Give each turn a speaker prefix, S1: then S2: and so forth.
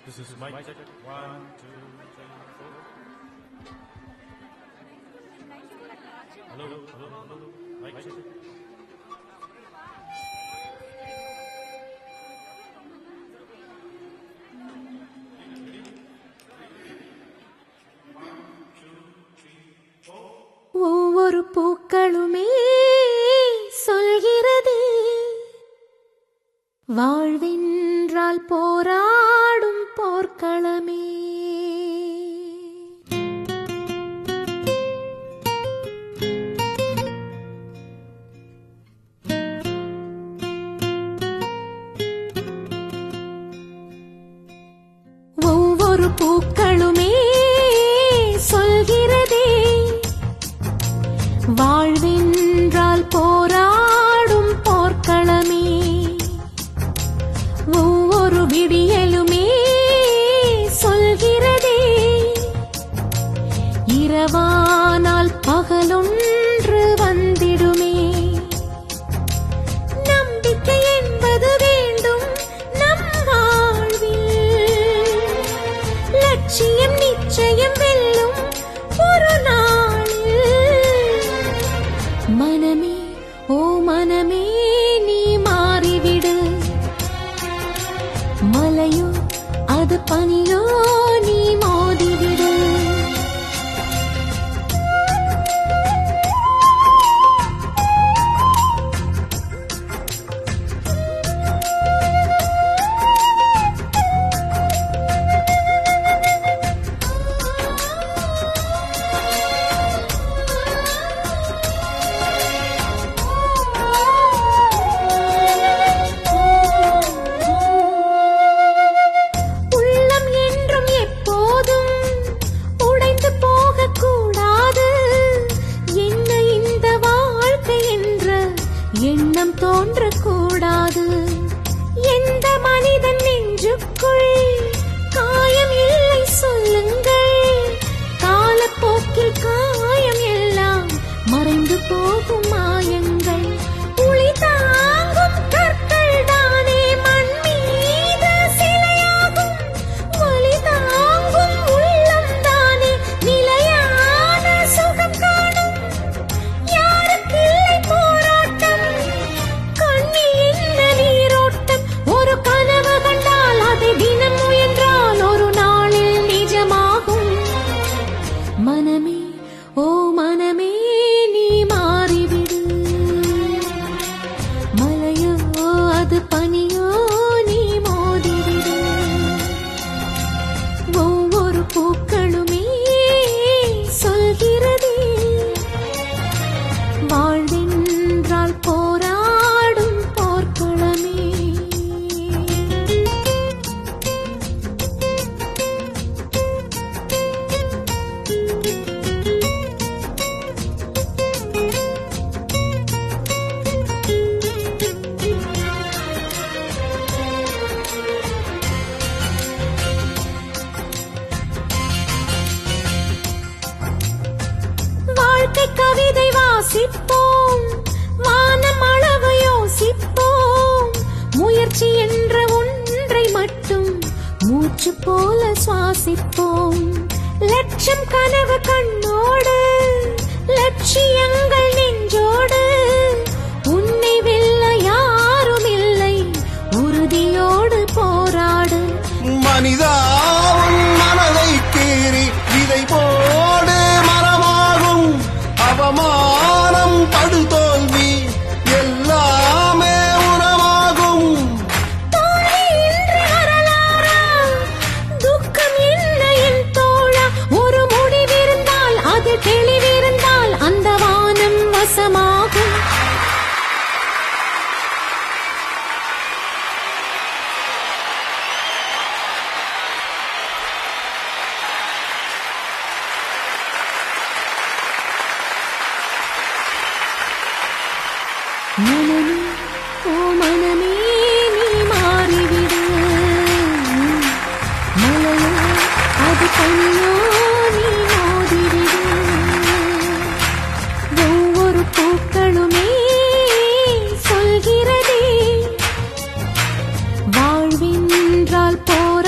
S1: This is mic check. 1, 2, 3, 4. Hello. Mic check.
S2: ஒவ்வொரு பூக்களுமே சொல்கிறது வாழ்வென்றால் போராடும் போர்க்களமே. ஒவ்வொரு பூக்களுமே சொல்கிறதே வாழ்வென்றால் போராடும் போர்க்களமே. ஒவ்வொரு விடியலுமே சொல்கிறதே இரவானால் பகலொன்று வந்திடுமே. நம்பிக்கை என்பது வேண்டும் நம் வாழ்வில், லட்சியம் நிச்சயம் வெல்லும் ஒரு நாளில். மனமே ஓ மனமே நீ மாறிவிடு, மலையோ அது பனியோ நீ மோதிவிடு. எண்ணம் தோன்றக்கூடாது. எந்த மனிதன் நெஞ்சுக்குள் காயம் இல்லை சொல்லுங்கள், காலப்போக்கில் காயம் எல்லாம் மறைந்து போகும் மாயங்கள். உளி தாங்கும் கற்கள் தானே மண் மீது சிலையாகும், வலி தாங்கும் உள்ளம் தானே நிலையான சுகம் காணும். யாருக்கு இல்லை போராட்டம், கண்ணில் என்ன நீரோட்டம். ஒரு கனவு கண்டால் அதை தினம் முயன்றால் ஒரு நாளில் நிஜமாகும். மனமே ஓ மனமே நீ மாறிவிடு, மலையோ அது பனியோ நீ மோதிவிடு. ஒவ்வொரு பூக்களுமே சொல்கிறதே வாழ்வென்றால் போராடும் போர்க்களமே. வாழ்க்கை கவிதை வாசிப்போம், வானம் அளவு யோசிப்போம். முயற்சி என்ற ஒன்றை மட்டும் மூச்சு போல சுவாசிப்போம். லட்சம் கனவு கண்ணோடு, லட்சியங்கள் நெஞ்சோடு. உன்னை வெல்ல யாரும் இல்லை, உறுதியோடு போராடு.
S3: மனிதா உன் மனதை கீறி விதை போடு மரமாகும். அவமானம் படுதோல்வி எல்லாமே உணவாகும்.
S2: தோல்வி இன்று வரலாறா, துக்கம் என்ன என் தோழா. ஒரு முடிவிருந்தால் அது தெளிவிருந்தால் அந்த வானம் வசமாகும். மனமே ஓ மனமே நீ மாறிவிடு, மலையோ அது பனியோ நீ மோதிவிடு. ஒவ்வொரு பூக்களுமே சொல்கிறதே வாழ்வென்றால் போராடும்